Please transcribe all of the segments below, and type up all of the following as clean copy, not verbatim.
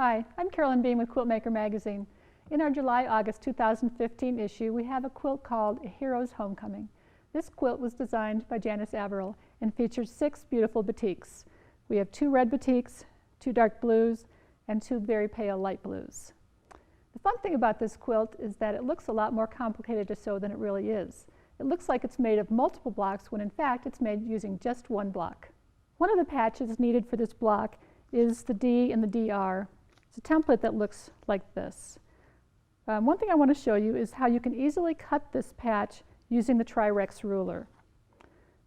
Hi, I'm Carolyn Bean with Quiltmaker magazine. In our July-August 2015 issue, we have a quilt called A Hero's Homecoming. This quilt was designed by Janice Averill and features 6 beautiful batiks. We have 2 red batiks, 2 dark blues, and 2 very pale light blues. The fun thing about this quilt is that it looks a lot more complicated to sew than it really is. It looks like it's made of multiple blocks when in fact it's made using just one block. One of the patches needed for this block is the D and the DR. It's a template that looks like this. One thing I want to show you is how you can easily cut this patch using the Tri-Rex ruler.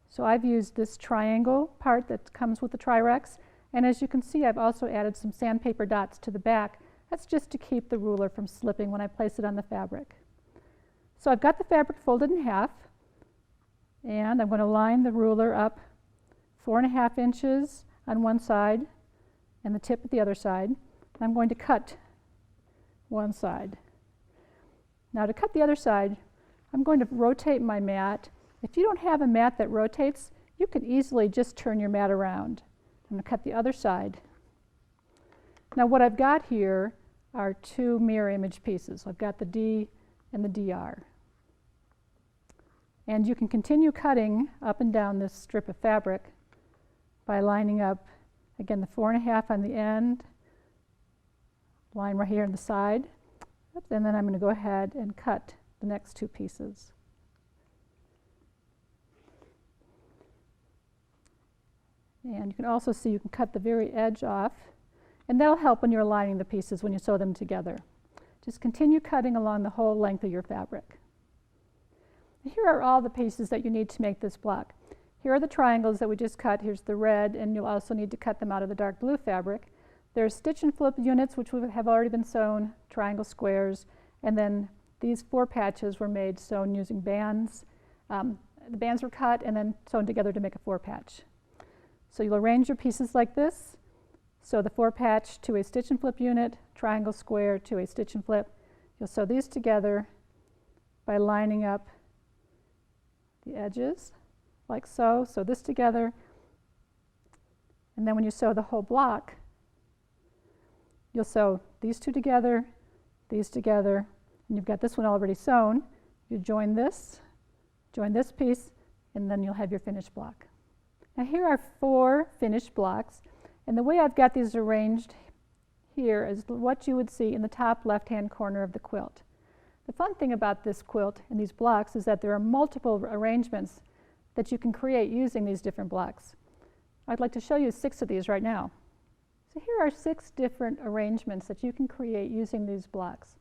So I've used this triangle part that comes with the Tri-Rex, and as you can see I've also added some sandpaper dots to the back. That's just to keep the ruler from slipping when I place it on the fabric. So I've got the fabric folded in half, and I'm going to line the ruler up 4.5 inches on one side and the tip at the other side. I'm going to cut one side. Now to cut the other side, I'm going to rotate my mat. If you don't have a mat that rotates, you can easily just turn your mat around. I'm going to cut the other side. Now what I've got here are 2 mirror image pieces. I've got the D and the DR. And you can continue cutting up and down this strip of fabric by lining up, again, the 4.5 on the end, line right here on the side, and then I'm going to go ahead and cut the next 2 pieces. And you can also see you can cut the very edge off, and that'll help when you're aligning the pieces when you sew them together. Just continue cutting along the whole length of your fabric. Here are all the pieces that you need to make this block. Here are the triangles that we just cut. Here's the red, and you'll also need to cut them out of the dark blue fabric. There's stitch and flip units, which have already been sewn, triangle squares, and then these 4 patches were made sewn using bands. The bands were cut and then sewn together to make a 4 patch. So you'll arrange your pieces like this. Sew the 4 patch to a stitch and flip unit, triangle square to a stitch and flip. You'll sew these together by lining up the edges like so. Sew this together, and then when you sew the whole block, you'll sew these 2 together, these together, and you've got this one already sewn. You join this piece, and then you'll have your finished block. Now here are 4 finished blocks, and the way I've got these arranged here is what you would see in the top left-hand corner of the quilt. The fun thing about this quilt and these blocks is that there are multiple arrangements that you can create using these different blocks. I'd like to show you 6 of these right now. So here are 6 different arrangements that you can create using these blocks.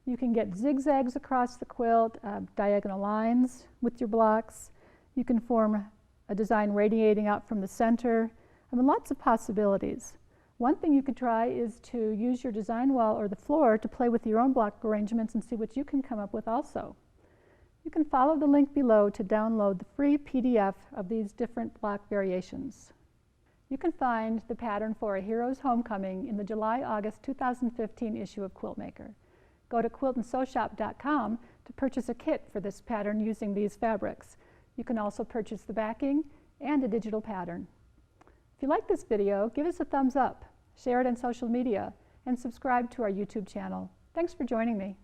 You can get zigzags across the quilt, diagonal lines with your blocks. You can form a design radiating out from the center. I mean, lots of possibilities. One thing you could try is to use your design wall or the floor to play with your own block arrangements and see what you can come up with also. You can follow the link below to download the free PDF of these different block variations. You can find the pattern for A Hero's Homecoming in the July-August 2015 issue of Quiltmaker. Go to quiltandsewshop.com to purchase a kit for this pattern using these fabrics. You can also purchase the backing and a digital pattern. If you like this video, give us a thumbs up, share it on social media, and subscribe to our YouTube channel. Thanks for joining me.